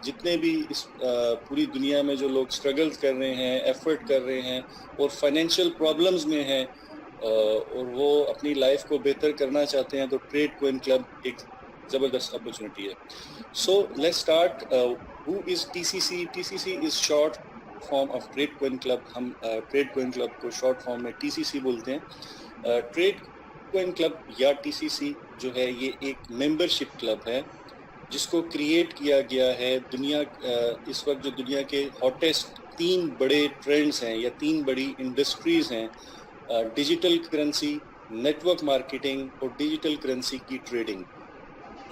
जितने भी इस पूरी दुनिया में जो लोग स्ट्रगल्स कर रहे हैं, एफर्ट कर रहे हैं और फाइनेंशियल प्रॉब्लम्स में हैं और वो अपनी लाइफ को बेहतर करना चाहते हैं, तो ट्रेड कोइन क्लब एक जबरदस्त अपॉर्चुनिटी है. So let's start. Who is TCC? TCC is short form of trade coin club. हम ट्रेड कोइन क्लब को शॉर्ट फॉर्म में टीसीसी बोलते हैं. ट्रेड कोइन क्लब या टीसीसी जो है ये एक मेंबरशिप क्लब है जिसको क्रिएट किया गया है दुनिया इस वक्त जो दुनिया के हॉटेस्ट 3 बड़े ट्रेंड्स हैं या 3 बड़ी इंडस्ट्रीज हैं, डिजिटल करेंसी, नेटवर्क मार्केटिंग और डिजिटल करेंसी की ट्रेडिंग.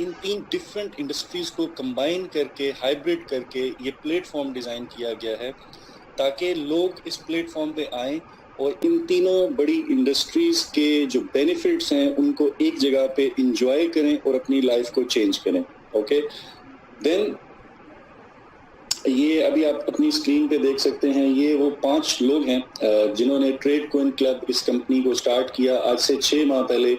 इन 3 डिफरेंट इंडस्ट्रीज को कंबाइन करके, हाइब्रिड करके ये प्लेटफॉर्म डिज़ाइन किया गया है ताकि लोग इस प्लेटफॉर्म पे आएं और इन तीनों बड़ी इंडस्ट्रीज के जो बेनिफिट्स हैं उनको एक जगह पे इंजॉय करें और अपनी लाइफ को चेंज करें. ओके, देन ये अभी आप अपनी स्क्रीन पे देख सकते हैं, ये वो 5 लोग हैं जिन्होंने ट्रेड कोइन क्लब इस कंपनी को स्टार्ट किया आज से 6 माह पहले.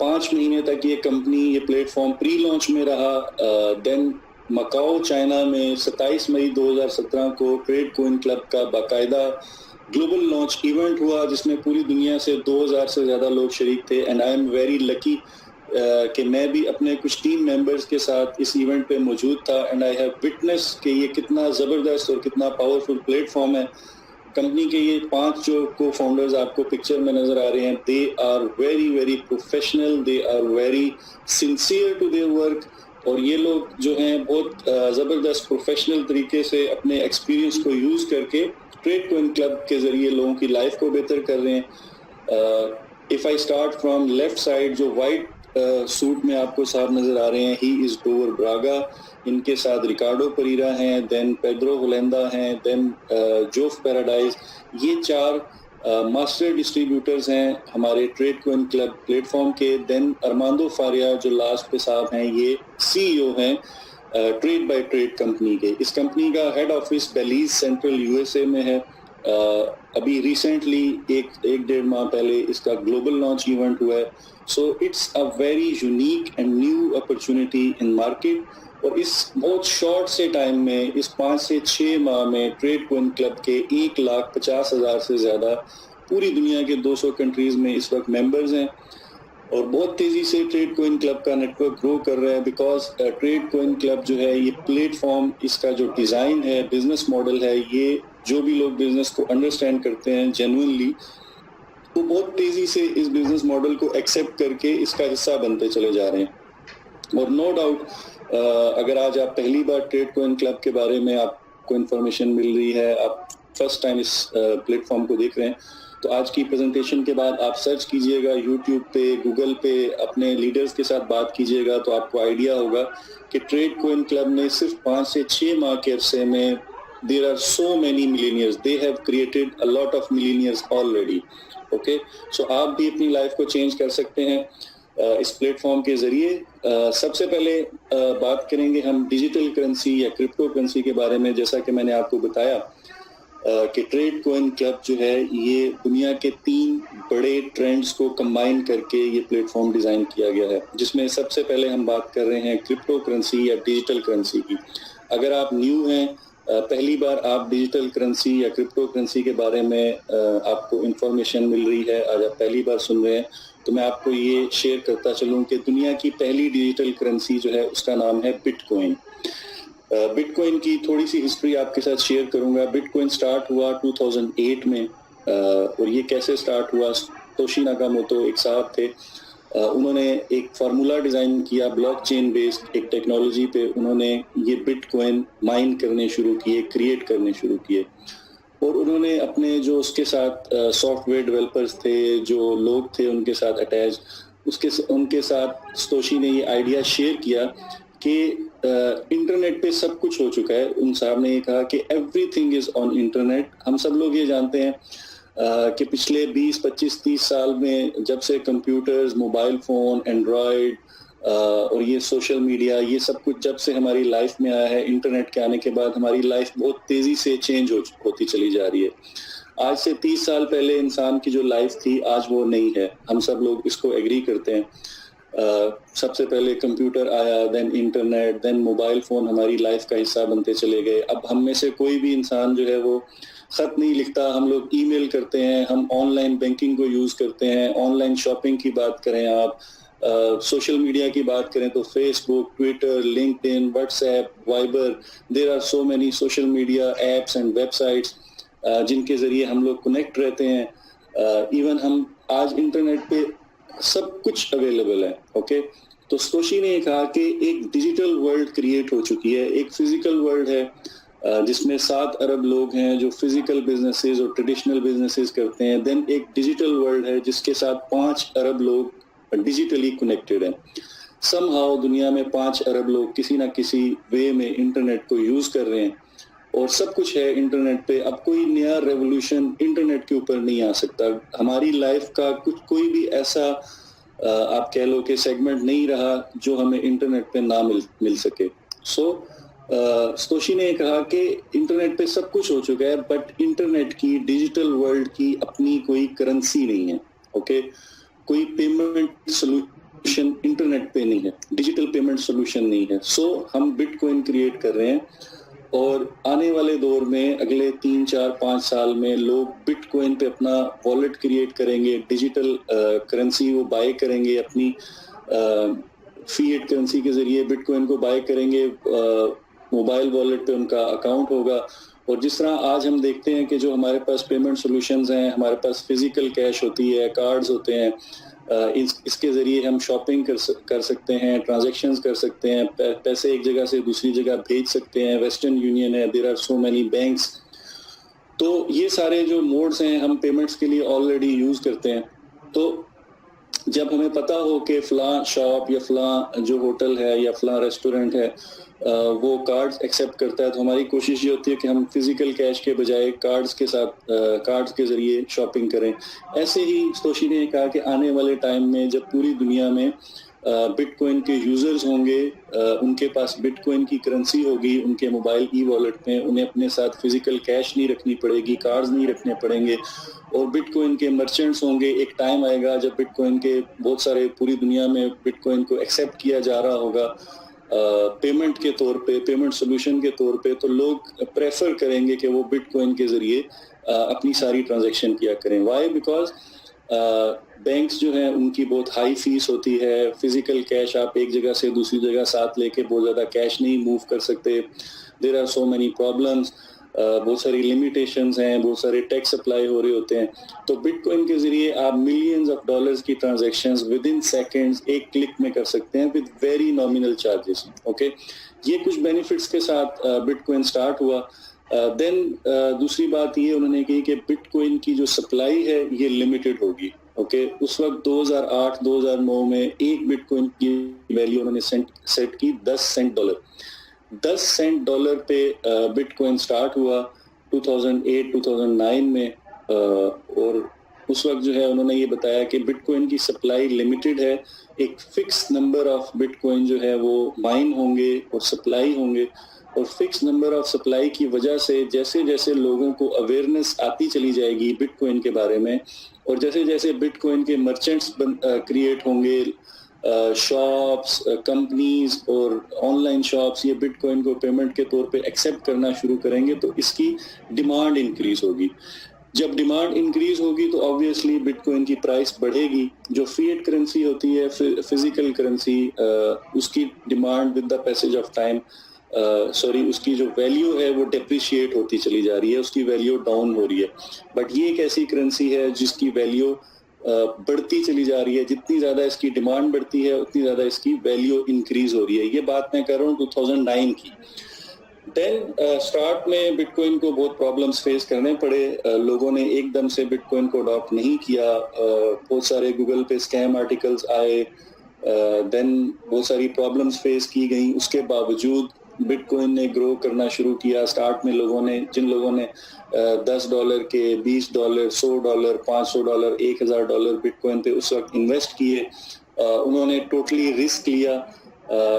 5 महीने तक ये कंपनी, ये प्लेटफॉर्म प्री लॉन्च में रहा. देन मकाओ चाइना में 27 मई 2017 को ट्रेड कोइन क्लब का बाकायदा ग्लोबल लॉन्च इवेंट हुआ जिसमें पूरी दुनिया से 2000 से ज़्यादा लोग शरीक थे. And I am very lucky कि मैं भी अपने कुछ टीम मेंबर्स के साथ इस इवेंट पे मौजूद था. एंड आई हैव विटनेस कि ये कितना ज़बरदस्त और कितना पावरफुल प्लेटफॉर्म है. कंपनी के ये 5 जो को फाउंडर्स आपको पिक्चर में नज़र आ रहे हैं, they are very very professional, they are very sincere to their work. और ये लोग जो हैं बहुत ज़बरदस्त प्रोफेशनल तरीके से अपने एक्सपीरियंस को यूज़ करके ट्रेड कोइन क्लब के ज़रिए लोगों की लाइफ को बेहतर कर रहे हैं. If I start from left side, जो वाइट सूट में आपको साहब नज़र आ रहे हैं, ही इज़ डोवर ब्रागा. इनके साथ रिकार्डो परीरा हैं, देन पेड्रो होलेंदा हैं, देन जोफ पैराडाइज. ये 4 मास्टर डिस्ट्रीब्यूटर्स हैं हमारे ट्रेड कोइन क्लब प्लेटफॉर्म के. देन अरमांडो फारिया जो लास्ट पे साहब हैं, ये सीईओ हैं ट्रेड बाय ट्रेड कंपनी के. इस कंपनी का हेड ऑफिस बेलीज सेंट्रल यूएसए में है. अभी रिसेंटली एक 1.5 माह पहले इसका ग्लोबल लॉन्च इवेंट हुआ है. So it's a very unique and new opportunity in market. और इस बहुत शॉर्ट से टाइम में, इस 5 से 6 माह में ट्रेड कोइन क्लब के 1,50,000 से ज़्यादा पूरी दुनिया के 200 कंट्रीज़ में इस वक्त मेंबर्स हैं. और बहुत तेज़ी से ट्रेड कोइन क्लब का नेटवर्क ग्रो कर रहा है बिकॉज ट्रेड कोइन क्लब जो है ये प्लेटफॉर्म, इसका जो डिज़ाइन है, बिजनेस मॉडल है, ये जो भी लोग बिजनेस को अंडरस्टैंड करते हैं जेन्युइनली, वो बहुत तेज़ी से इस बिजनेस मॉडल को एक्सेप्ट करके इसका हिस्सा बनते चले जा रहे हैं. और नो डाउट अगर आज आप पहली बार ट्रेड कोइन क्लब के बारे में आपको इन्फॉर्मेशन मिल रही है, आप फर्स्ट टाइम इस प्लेटफॉर्म को देख रहे हैं, तो आज की प्रेजेंटेशन के बाद आप सर्च कीजिएगा यूट्यूब पे, गूगल पे, अपने लीडर्स के साथ बात कीजिएगा तो आपको आइडिया होगा कि ट्रेड कोइन क्लब ने सिर्फ 5 से 6 माह के अरसे में there are so many millionaires, they have created a lot of millionaires already. Okay, so आप भी अपनी लाइफ को चेंज कर सकते हैं इस प्लेटफॉर्म के जरिए. सबसे पहले बात करेंगे हम डिजिटल करेंसी या क्रिप्टो करेंसी के बारे में. जैसा कि मैंने आपको बताया कि ट्रेड कोइन क्लब जो है ये दुनिया के 3 बड़े ट्रेंड्स को कंबाइन करके ये प्लेटफॉर्म डिज़ाइन किया गया है, जिसमें सबसे पहले हम बात कर रहे हैं क्रिप्टो करेंसी या डिजिटल करेंसी की. अगर आप न्यू हैं, पहली बार आप डिजिटल करेंसी या क्रिप्टो करेंसी के बारे में आपको इन्फॉर्मेशन मिल रही है, आज आप पहली बार सुन रहे हैं, तो मैं आपको ये शेयर करता चलूँ कि दुनिया की पहली डिजिटल करेंसी जो है उसका नाम है बिटकॉइन. बिटकॉइन की थोड़ी सी हिस्ट्री आपके साथ शेयर करूंगा. बिटकॉइन स्टार्ट हुआ 2008 में और ये कैसे स्टार्ट हुआ, तोशी नाकामोटो एक साहब थे, उन्होंने एक फार्मूला डिज़ाइन किया ब्लॉकचेन बेस्ड एक टेक्नोलॉजी पे. उन्होंने ये बिटकॉइन माइन करने शुरू किए, क्रिएट करने शुरू किए और उन्होंने अपने जो उसके साथ सॉफ्टवेयर डेवलपर्स थे, जो लोग थे उनके साथ अटैच, उनके साथ तोशी ने ये आइडिया शेयर किया कि इंटरनेट पे सब कुछ हो चुका है. उन साहब ने ये कहा कि एवरीथिंग इज ऑन इंटरनेट. हम सब लोग ये जानते हैं कि पिछले 20, 25, 30 साल में जब से कंप्यूटर्स, मोबाइल फ़ोन, एंड्रॉयड और ये सोशल मीडिया, ये सब कुछ जब से हमारी लाइफ में आया है, इंटरनेट के आने के बाद हमारी लाइफ बहुत तेज़ी से चेंज होती चली जा रही है. आज से 30 साल पहले इंसान की जो लाइफ थी आज वो नहीं है, हम सब लोग इसको एग्री करते हैं. सबसे पहले कंप्यूटर आया, then internet, then mobile phone हमारी लाइफ का हिस्सा बनते चले गए। अब हम में से कोई भी इंसान जो है वो खत नहीं लिखता, हम लोग ईमेल करते हैं, हम ऑनलाइन बैंकिंग को यूज करते हैं, ऑनलाइन शॉपिंग की बात करें आप, सोशल मीडिया की बात करें तो Facebook, Twitter, LinkedIn, WhatsApp, Viber, there are so many social media apps and websites जिनके जरिए हम लोग कनेक्ट रहते हैं। इवन हम आज इंटरनेट पे सब कुछ अवेलेबल है। ओके, तो स्तोशी ने कहा कि एक डिजिटल वर्ल्ड क्रिएट हो चुकी है, एक फिजिकल वर्ल्ड है जिसमें 7 अरब लोग हैं जो फिजिकल बिजनेसेस और ट्रेडिशनल बिजनेसेस करते हैं। देन एक डिजिटल वर्ल्ड है जिसके साथ 5 अरब लोग डिजिटली कनेक्टेड हैं। समहाउ दुनिया में 5 अरब लोग किसी ना किसी वे में इंटरनेट को यूज कर रहे हैं और सब कुछ है इंटरनेट पे। अब कोई नया रेवोल्यूशन इंटरनेट के ऊपर नहीं आ सकता। हमारी लाइफ का कोई भी ऐसा आप कह लो कि सेगमेंट नहीं रहा जो हमें इंटरनेट पे ना मिल सके। स्तोशी ने कहा कि इंटरनेट पे सब कुछ हो चुका है, बट इंटरनेट की, डिजिटल वर्ल्ड की अपनी कोई करेंसी नहीं है। ओके, कोई पेमेंट सोल्यूशन इंटरनेट पे नहीं है, डिजिटल पेमेंट सोल्यूशन नहीं है। हम बिटकॉइन क्रिएट कर रहे हैं और आने वाले दौर में अगले 3, 4, 5 साल में लोग बिटकॉइन पे अपना वॉलेट क्रिएट करेंगे, डिजिटल करेंसी वो बाय करेंगे, अपनी फीएट करेंसी के जरिए बिटकॉइन को बाय करेंगे, मोबाइल वॉलेट पे उनका अकाउंट होगा। और जिस तरह आज हम देखते हैं कि जो हमारे पास पेमेंट सॉल्यूशंस हैं, हमारे पास फिजिकल कैश होती है, कार्ड्स होते हैं, इसके जरिए हम शॉपिंग कर सकते हैं, ट्रांजैक्शंस कर सकते हैं, पैसे एक जगह से दूसरी जगह भेज सकते हैं, वेस्टर्न यूनियन है, there are so many banks. तो ये सारे जो मोड्स हैं हम पेमेंट्स के लिए ऑलरेडी यूज करते हैं। तो जब हमें पता हो कि फलां शॉप या फलां जो होटल है या फलां रेस्टोरेंट है वो कार्ड्स एक्सेप्ट करता है, तो हमारी कोशिश ये होती है कि हम फिजिकल कैश के बजाय कार्ड्स के साथ, कार्ड्स के जरिए शॉपिंग करें। ऐसे ही स्तोशी ने कहा कि आने वाले टाइम में जब पूरी दुनिया में बिटकॉइन के यूजर्स होंगे, उनके पास बिटकॉइन की करेंसी होगी उनके मोबाइल ई वॉलेट में, उन्हें अपने साथ फिजिकल कैश नहीं रखनी पड़ेगी, कार्ड्स नहीं रखने पड़ेंगे, और बिटकॉइन के मर्चेंट्स होंगे। एक टाइम आएगा जब बिटकॉइन के बहुत सारे, पूरी दुनिया में बिटकॉइन को एक्सेप्ट किया जा रहा होगा पेमेंट के तौर पे, पेमेंट सोल्यूशन के तौर पे, तो लोग प्रेफर करेंगे कि वो बिटकॉइन के जरिए अपनी सारी ट्रांजैक्शन किया करें। वाई? बिकॉज बैंक्स जो हैं उनकी बहुत हाई फीस होती है, फिजिकल कैश आप एक जगह से दूसरी जगह साथ लेके बहुत ज़्यादा कैश नहीं मूव कर सकते, there are so many problems, बहुत सारी लिमिटेशंस हैं, बहुत सारे टैक्स अप्लाई हो रहे होते हैं। तो बिटकॉइन के जरिए आप मिलियंस ऑफ डॉलर्स की ट्रांजैक्शंस विद इन सेकेंड्स, एक क्लिक में कर सकते हैं with very nominal charges. Okay, ये कुछ बेनिफिट्स के साथ बिटकॉइन स्टार्ट हुआ। देन दूसरी बात ये उन्होंने कही कि बिटकॉइन की जो सप्लाई है ये लिमिटेड होगी। ओके, उस वक्त 2008-2009 में एक बिटकॉइन की वैल्यू उन्होंने सेट की 10 सेंट डॉलर। 10 सेंट डॉलर पे बिटकॉइन स्टार्ट हुआ 2008-2009 में, और उस वक्त जो है उन्होंने ये बताया कि बिटकॉइन की सप्लाई लिमिटेड है, एक फिक्स नंबर ऑफ बिटकॉइन जो है वो माइन होंगे और सप्लाई होंगे, और फिक्स नंबर ऑफ सप्लाई की वजह से जैसे जैसे लोगों को अवेयरनेस आती चली जाएगी बिटकॉइन के बारे में, और जैसे जैसे बिटकॉइन के मर्चेंट्स क्रिएट होंगे, शॉप्स, कंपनीज और ऑनलाइन शॉप्स ये बिटकॉइन को पेमेंट के तौर पे एक्सेप्ट करना शुरू करेंगे, तो इसकी डिमांड इंक्रीज होगी। जब डिमांड इंक्रीज होगी तो ऑब्वियसली बिटकॉइन की प्राइस बढ़ेगी। जो फिएट करेंसी होती है, फिजिकल करेंसी, उसकी demand with the passage of time, उसकी जो वैल्यू है वो डेप्रिशिएट होती चली जा रही है, उसकी वैल्यू डाउन हो रही है। बट ये एक ऐसी करेंसी है जिसकी वैल्यू बढ़ती चली जा रही है, जितनी ज्यादा इसकी डिमांड बढ़ती है उतनी ज्यादा इसकी वैल्यू इंक्रीज हो रही है। ये बात मैं कर रहा हूँ 2009 की। देन स्टार्ट में बिटकॉइन को बहुत प्रॉब्लम्स फेस करने पड़े, लोगों ने एकदम से बिटकॉइन को अडॉप्ट नहीं किया, बहुत सारे गूगल पे स्कैम आर्टिकल्स आए, देन बहुत सारी प्रॉब्लम्स फेस की गई। उसके बावजूद बिटकॉइन ने ग्रो करना शुरू किया। स्टार्ट में जिन लोगों ने $10 के, $20, $100, $500, $1000 बिटकॉइन पे उस वक्त इन्वेस्ट किए, उन्होंने टोटली रिस्क लिया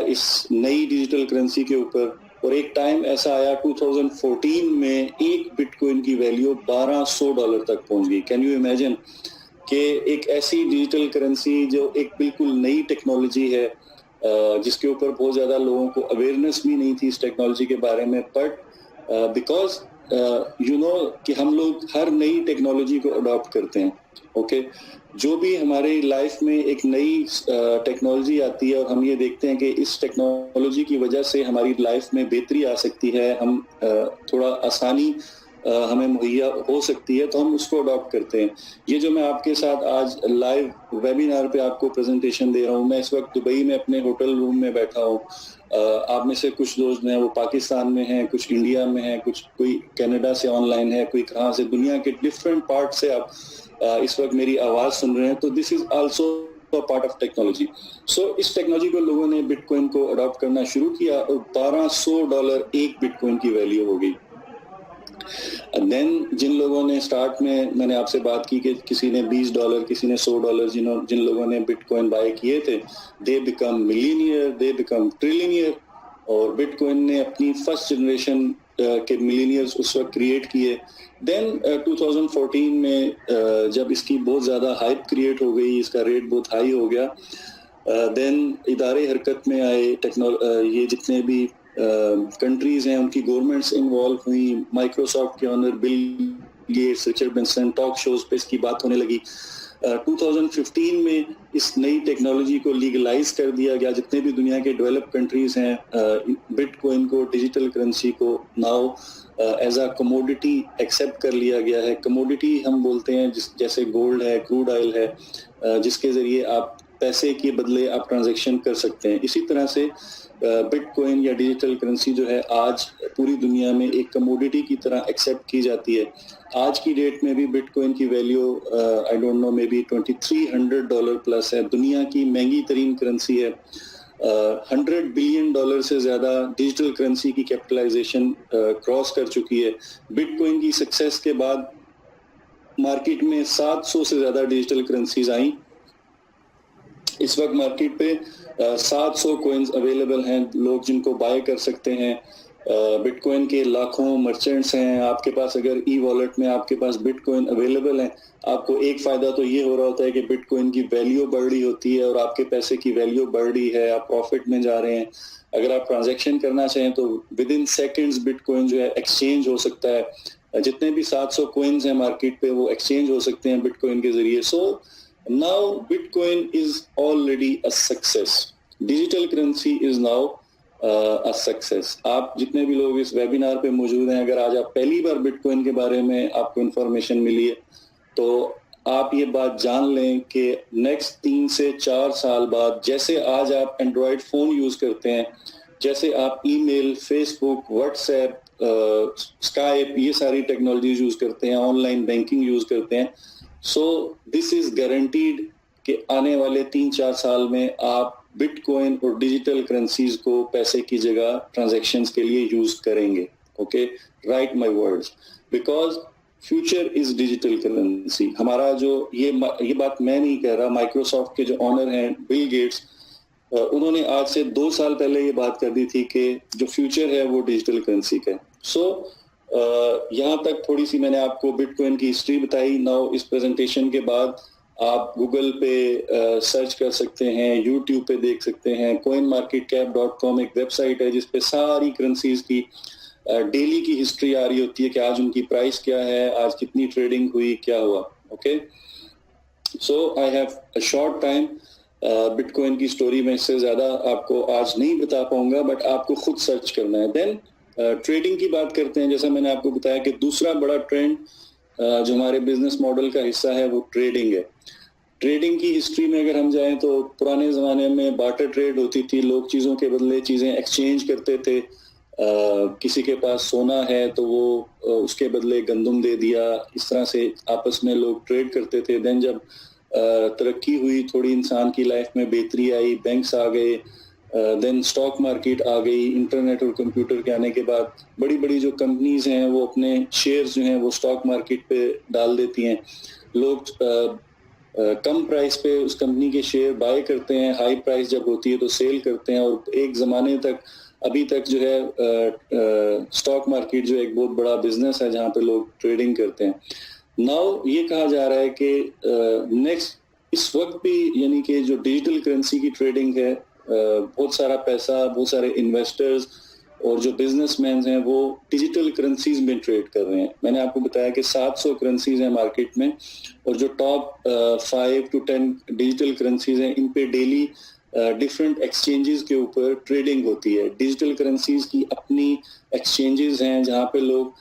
इस नई डिजिटल करेंसी के ऊपर। और एक टाइम ऐसा आया 2014 में एक बिटकॉइन की वैल्यू $1200 तक पहुंच गई। Can you imagine? कि एक ऐसी डिजिटल करेंसी जो एक बिल्कुल नई टेक्नोलॉजी है, जिसके ऊपर बहुत ज़्यादा लोगों को अवेयरनेस भी नहीं थी इस टेक्नोलॉजी के बारे में, बट बिकॉज यू नो कि हम लोग हर नई टेक्नोलॉजी को अडॉप्ट करते हैं। ओके, जो भी हमारी लाइफ में एक नई टेक्नोलॉजी आती है और हम ये देखते हैं कि इस टेक्नोलॉजी की वजह से हमारी लाइफ में बेहतरी आ सकती है, हम थोड़ा आसानी हमें मुहैया हो सकती है, तो हम उसको अडॉप्ट करते हैं। ये जो मैं आपके साथ आज लाइव वेबिनार पे आपको प्रेजेंटेशन दे रहा हूँ, मैं इस वक्त दुबई में अपने होटल रूम में बैठा हूँ। आप में से कुछ दोस्त हैं वो पाकिस्तान में हैं, कुछ इंडिया में हैं, कुछ कोई कनाडा से ऑनलाइन है, कोई कहाँ से, दुनिया के डिफरेंट पार्ट से आप इस वक्त मेरी आवाज सुन रहे हैं। तो this is also part of technology. So इस टेक्नोलॉजी को लोगों ने बिटकॉइन को अडॉप्ट करना शुरू किया और $1200 एक बिटकॉइन की वैल्यू हो गई। देन जिन लोगों ने स्टार्ट में, मैंने आपसे बात की कि किसी ने $20, किसी ने $100, जिन लोगों ने बिटकॉइन बाय किए थे, they become millionaire, they become trillionaire. और बिटकॉइन ने अपनी फर्स्ट जनरेशन के मिलियनियर्स उस वक्त क्रिएट किए। देन 2014 में जब इसकी बहुत ज़्यादा हाइप क्रिएट हो गई, इसका रेट बहुत हाई हो गया, देन इदारे हरकत में आए, ये जितने भी कंट्रीज हैं उनकी गवर्नमेंट्स इन्वॉल्व हुई। माइक्रोसॉफ्ट के owner Bill Gates, Richard Branson, talk shows पे इसकी बात होने लगी। 2015 में इस नई टेक्नोलॉजी को लीगलाइज कर दिया गया। जितने भी दुनिया के डेवलप कंट्रीज हैं, बिटकॉइन को, डिजिटल करेंसी को now as a commodity accept कर लिया गया है। कमोडिटी हम बोलते हैं जैसे गोल्ड है, क्रूड ऑयल है, जिसके जरिए आप पैसे के बदले आप ट्रांजैक्शन कर सकते हैं। इसी तरह से बिटकॉइन या डिजिटल करेंसी जो है आज पूरी दुनिया में एक कमोडिटी की तरह एक्सेप्ट की जाती है। आज की डेट में भी बिटकॉइन की value I don't know, may be $2300 plus है। दुनिया की महंगी तरीन करेंसी है। $100 बिलियन से ज्यादा डिजिटल करेंसी की कैपिटलाइजेशन क्रॉस कर चुकी है। बिटकॉइन की सक्सेस के बाद मार्केट में 700 से ज्यादा डिजिटल करेंसीज आई। इस वक्त मार्केट पे 700 कॉइन्स अवेलेबल हैं, लोग जिनको बाय कर सकते हैं। बिटकॉइन के लाखों मर्चेंट्स हैं। आपके पास अगर ई वॉलेट में आपके पास बिटकॉइन अवेलेबल है, आपको एक फायदा तो ये हो रहा होता है कि बिटकॉइन की वैल्यू बढ़ रही होती है और आपके पैसे की वैल्यू बढ़ रही है, आप प्रॉफिट में जा रहे हैं। अगर आप ट्रांजैक्शन करना चाहें तो विद इन सेकेंड्स बिटकॉइन जो है एक्सचेंज हो सकता है। जितने भी 700 कॉइन्स हैं मार्केट पे वो एक्सचेंज हो सकते हैं बिटकॉइन के जरिए। So now bitcoin is already a success, digital currency is now a success. आप जितने भी लोग इस वेबिनार पे मौजूद हैं, अगर आज आप पहली बार बिटकॉइन के बारे में आपको इंफॉर्मेशन मिली है, तो आप ये बात जान लें कि नेक्स्ट 3 से 4 साल बाद, जैसे आज आप एंड्रॉयड फोन यूज करते हैं, जैसे आप ईमेल, फेसबुक, व्हाट्सएप, स्काइप, ये सारी टेक्नोलॉजीज यूज करते हैं, ऑनलाइन बैंकिंग यूज करते हैं, सो दिस इज गारंटीड कि आने वाले 3-4 साल में आप बिटकॉइन और डिजिटल करेंसीज को पैसे की जगह ट्रांजैक्शंस के लिए यूज करेंगे। Okay, right my words, because future is digital currency. हमारा जो ये बात मैं नहीं कह रहा, माइक्रोसॉफ्ट के जो ऑनर हैं बिल गेट्स, उन्होंने आज से 2 साल पहले ये बात कर दी थी कि जो फ्यूचर है वो डिजिटल करेंसी का है। सो यहाँ तक थोड़ी सी मैंने आपको बिटकॉइन की हिस्ट्री बताई। नाउ इस प्रेजेंटेशन के बाद आप गूगल पे सर्च कर सकते हैं, यूट्यूब पे देख सकते हैं। coinmarketcap.com एक वेबसाइट है जिसपे सारी करेंसीज की डेली की हिस्ट्री आ रही होती है कि आज उनकी प्राइस क्या है, आज कितनी ट्रेडिंग हुई, क्या हुआ। Okay, so I have a short time. Bitcoin की स्टोरी में इससे ज्यादा आपको आज नहीं बता पाऊंगा, बट आपको खुद सर्च करना है। देन ट्रेडिंग की बात करते हैं। जैसा मैंने आपको बताया कि दूसरा बड़ा ट्रेंड जो हमारे बिजनेस मॉडल का हिस्सा है वो ट्रेडिंग है। ट्रेडिंग की हिस्ट्री में अगर हम जाएं तो पुराने जमाने में बार्टर ट्रेड होती थी, लोग चीजों के बदले चीजें एक्सचेंज करते थे। किसी के पास सोना है तो वो उसके बदले गंदम दे दिया, इस तरह से आपस में लोग ट्रेड करते थे। देन जब तरक्की हुई, थोड़ी इंसान की लाइफ में बेहतरी आई, बैंक्स आ गए, देन स्टॉक मार्केट आ गई। इंटरनेट और कंप्यूटर के आने के बाद बड़ी बड़ी जो कंपनीज हैं वो अपने शेयर्स जो हैं वो स्टॉक मार्केट पे डाल देती हैं। लोग कम प्राइस पे उस कंपनी के शेयर बाय करते हैं, हाई प्राइस जब होती है तो सेल करते हैं। और एक जमाने तक, अभी तक जो है स्टॉक मार्केट जो एक बहुत बड़ा बिजनेस है जहाँ पे लोग ट्रेडिंग करते हैं। नाउ ये कहा जा रहा है कि नेक्स्ट इस वक्त भी यानी कि जो डिजिटल करेंसी की ट्रेडिंग है, बहुत सारा पैसा, बहुत सारे इन्वेस्टर्स और जो बिजनेसमैन हैं वो डिजिटल करेंसीज में ट्रेड कर रहे हैं। मैंने आपको बताया कि 700 करेंसीज हैं मार्केट में, और जो टॉप 5 to 10 डिजिटल करेंसीज हैं इन पे डेली डिफरेंट एक्सचेंजेस के ऊपर ट्रेडिंग होती है। डिजिटल करेंसीज की अपनी एक्सचेंजेस हैं जहां पे लोग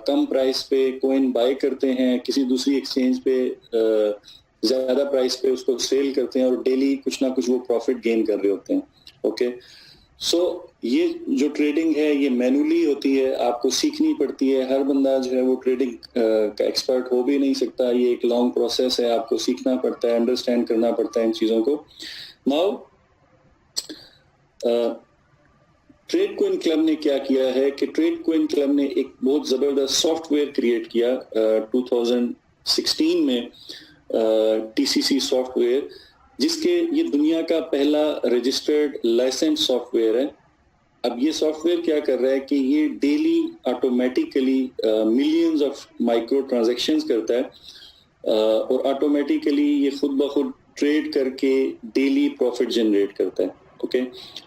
कम प्राइस पे कोइन बाय करते हैं, किसी दूसरी एक्सचेंज पे ज्यादा प्राइस पे उसको सेल करते हैं, और डेली कुछ ना कुछ वो प्रॉफिट गेन कर रहे होते हैं। ओके, सो ये जो ट्रेडिंग है ये मैनुअली होती है, आपको सीखनी पड़ती है। हर बंदा जो है वो ट्रेडिंग का एक्सपर्ट हो भी नहीं सकता, ये एक लॉन्ग प्रोसेस है, आपको सीखना पड़ता है, अंडरस्टैंड करना पड़ता है इन चीजों को। नाउ ट्रेड कोइन क्लब ने क्या किया है कि ट्रेड कोइन क्लब ने एक बहुत जबरदस्त सॉफ्टवेयर क्रिएट किया 2016 में, टीसीसी सॉफ्टवेयर, जिसके ये दुनिया का पहला रजिस्टर्ड लाइसेंस सॉफ्टवेयर है। अब ये सॉफ्टवेयर क्या कर रहा है कि ये daily automatically millions of micro transactions करता है, और ऑटोमेटिकली ये खुद ब खुद ट्रेड करके डेली प्रॉफिट जनरेट करता है। ओके,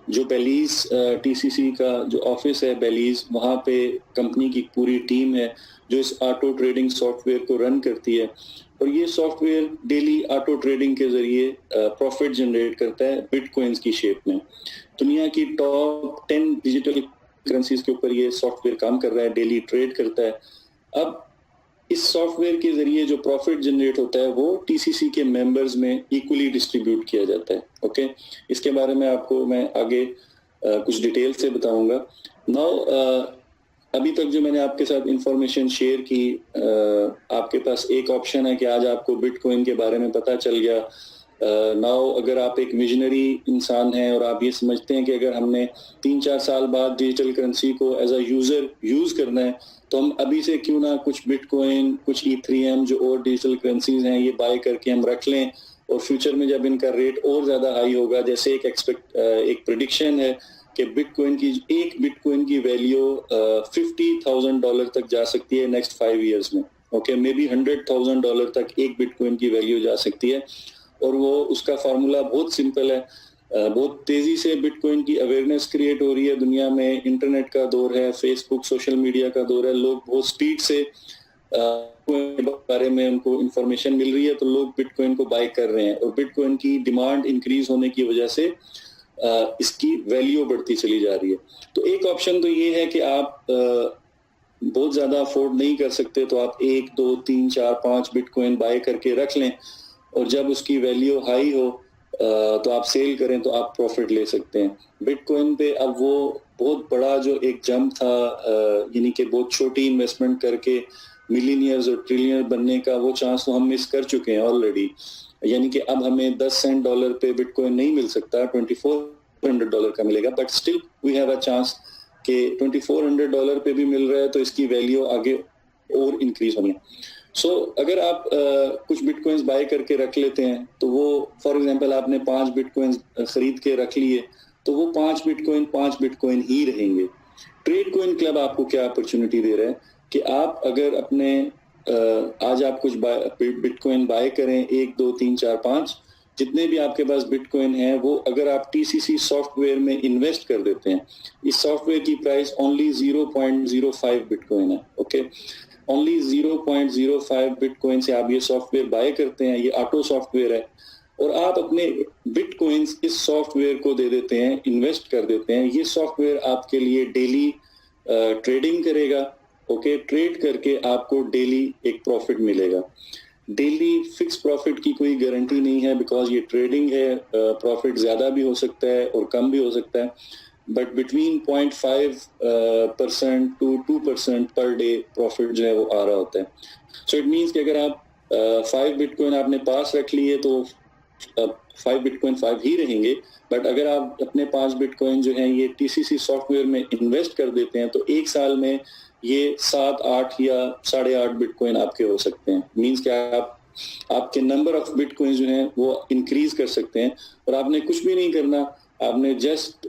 जो बेलीज टीसीसी का जो ऑफिस है बेलीज, वहाँ पे कंपनी की पूरी टीम है जो इस ऑटो ट्रेडिंग सॉफ्टवेयर को रन करती है, और ये सॉफ्टवेयर डेली ऑटो ट्रेडिंग के जरिए प्रॉफिट जनरेट करता है बिटकॉइंस की शेप में। दुनिया की टॉप 10 डिजिटल करेंसीज के ऊपर ये सॉफ्टवेयर काम कर रहा है, डेली ट्रेड करता है। अब इस सॉफ्टवेयर के जरिए जो प्रॉफिट जनरेट होता है वो टीसीसी के मेंबर्स में इक्वली डिस्ट्रीब्यूट किया जाता है। ओके, इसके बारे में आपको मैं आगे कुछ डिटेल से बताऊंगा। नाउ अभी तक जो मैंने आपके साथ इंफॉर्मेशन शेयर की, आपके पास एक ऑप्शन है कि आज आपको बिटकॉइन के बारे में पता चल गया। नाउ अगर आप एक विजनरी इंसान हैं और आप ये समझते हैं कि अगर हमने 3-4 साल बाद डिजिटल करेंसी को एज अ यूजर यूज करना है, तो हम अभी से क्यों ना कुछ बिटकॉइन, कुछ इथेरियम जो और डिजिटल करेंसीज हैं ये बाय करके हम रख लें, और फ्यूचर में जब इनका रेट और ज्यादा हाई होगा, जैसे एक प्रेडिक्शन है कि एक बिटकॉइन की वैल्यू $50,000 तक जा सकती है नेक्स्ट 5 इयर्स में। ओके, मे बी $100,000 तक एक बिटकॉइन की वैल्यू जा सकती है, और वो उसका फार्मूला बहुत सिंपल है। बहुत तेजी से बिटकॉइन की अवेयरनेस क्रिएट हो रही है दुनिया में, इंटरनेट का दौर है, फेसबुक, सोशल मीडिया का दौर है, लोग बहुत स्पीड से बारे में उनको इंफॉर्मेशन मिल रही है, तो लोग बिटकॉइन को बाय कर रहे हैं, और बिटकॉइन की डिमांड इंक्रीज होने की वजह से इसकी वैल्यू बढ़ती चली जा रही है। तो एक ऑप्शन तो ये है कि आप बहुत ज्यादा अफोर्ड नहीं कर सकते, तो आप 1, 2, 3, 4, 5 बिटकॉइन बाय करके रख लें, और जब उसकी वैल्यू हाई हो तो आप सेल करें तो आप प्रॉफिट ले सकते हैं। बिटकॉइन पे अब वो बहुत बड़ा जो एक जंप था, यानी कि बहुत छोटी इन्वेस्टमेंट करके मिलियनियर्स और ट्रिलियनर बनने का, वो चांस तो हम मिस कर चुके हैं ऑलरेडी। यानी कि अब हमें 10 सेंट डॉलर पे बिटकॉइन नहीं मिल सकता, $2,400 का मिलेगा, but still we have a chance कि $2,400 पे भी मिल रहा है, तो इसकी वैल्यू आगे और इंक्रीज होनी है। सो अगर आप कुछ बिटकॉइंस बाय करके रख लेते हैं, तो वो फॉर एग्जांपल आपने 5 बिटकॉइंस खरीद के रख लिए, तो वो 5 बिटकॉइन ही रहेंगे। ट्रेड कोइन क्लब आपको क्या अपॉर्चुनिटी दे रहा है कि आप अगर अपने आज आप कुछ बिटकॉइन बाय करें, 1, 2, 3, 4, 5 जितने भी आपके पास बिटकॉइन है, वो अगर आप टीसीसी सॉफ्टवेयर में इन्वेस्ट कर देते हैं, इस सॉफ्टवेयर की प्राइस ओनली 0.05 बिटकॉइन है। ओके, ओनली 0.05 बिटकॉइन से आप ये सॉफ्टवेयर बाय करते हैं, ये ऑटो सॉफ्टवेयर है, और आप अपने बिटकॉइंस इस सॉफ्टवेयर को दे देते हैं, इन्वेस्ट कर देते हैं। ये सॉफ्टवेयर आपके लिए डेली ट्रेडिंग करेगा। ओके, ट्रेड करके आपको डेली एक प्रॉफिट मिलेगा। डेली फिक्स प्रॉफिट की कोई गारंटी नहीं है, बिकॉज ये ट्रेडिंग है, प्रॉफिट ज्यादा भी हो सकता है और कम भी हो सकता है, but between 0.5% to 2% per day profit जो है वो आ रहा होता है। सो इट मीन्स कि अगर आप 5 बिटकॉइन आपने पास रख लिए, तो 5 बिटकॉइन 5 ही रहेंगे, बट अगर आप अपने 5 बिटकॉइन जो है ये टीसीसी सॉफ्टवेयर में इन्वेस्ट कर देते हैं, तो एक साल में ये 7, 8 या 8.5 बिटकॉइन आपके हो सकते हैं। मीन्स कि आपके नंबर ऑफ बिटकॉइन जो हैं वो इंक्रीज कर सकते हैं, और आपने कुछ भी नहीं करना, आपने जस्ट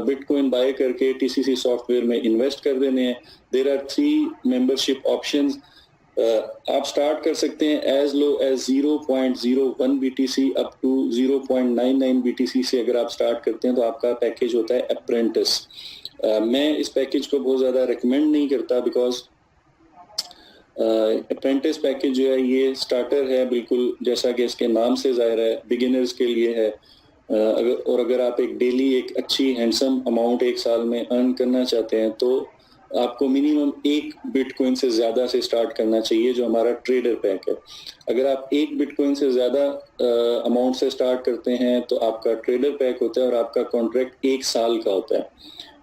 बिटकॉइन बाय करके टीसीसी सॉफ्टवेयर में इन्वेस्ट कर देने हैं। There are 3 membership options. आप स्टार्ट कर सकते हैं as low as 0.01 BTC up to 0.99 BTC से अगर आप स्टार्ट करते हैं तो आपका पैकेज होता है अप्रेंटिस। मैं इस पैकेज को बहुत ज़्यादा रिकमेंड नहीं करता बिकॉज अप्रेंटिस पैकेज जो है ये स्टार्टर है, बिल्कुल जैसा कि इसके नाम से ज़ाहिर है बिगिनर्स के लिए है। अगर आप एक डेली एक अच्छी हैंडसम अमाउंट एक साल में अर्न करना चाहते हैं तो आपको मिनिमम 1 बिटकॉइन से ज़्यादा से स्टार्ट करना चाहिए, जो हमारा ट्रेडर पैक है। अगर आप 1 बिटकॉइन से ज़्यादा अमाउंट से स्टार्ट करते हैं तो आपका ट्रेडर पैक होता है और आपका कॉन्ट्रैक्ट 1 साल का होता है।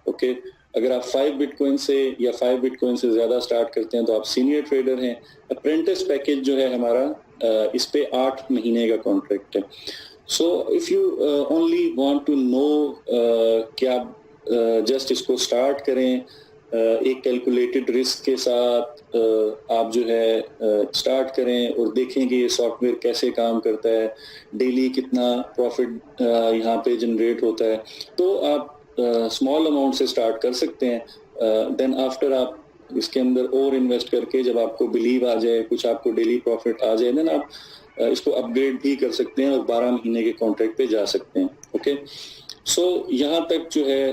ओके, अगर आप 5 बिटकॉइन से या 5 बिटकॉइन से ज़्यादा स्टार्ट करते हैं तो आप सीनियर ट्रेडर हैं। अप्रेंटिस पैकेज जो है हमारा इस पे 8 महीने का कॉन्ट्रैक्ट है। So if you only want to know कि आप जस्ट इसको स्टार्ट करें एक कैलकुलेटेड रिस्क के साथ, आप जो है स्टार्ट करें और देखें कि ये सॉफ्टवेयर कैसे काम करता है, डेली कितना प्रॉफिट यहाँ पे जनरेट होता है, तो आप स्मॉल अमाउंट से स्टार्ट कर सकते हैं। देन आफ्टर आप इसके अंदर और इन्वेस्ट करके जब आपको बिलीव आ जाए, कुछ आपको डेली प्रॉफिट आ जाए, देन आप इसको अपग्रेड भी कर सकते हैं और 12 महीने के कॉन्ट्रैक्ट पे जा सकते हैं। ओके, सो यहाँ तक जो है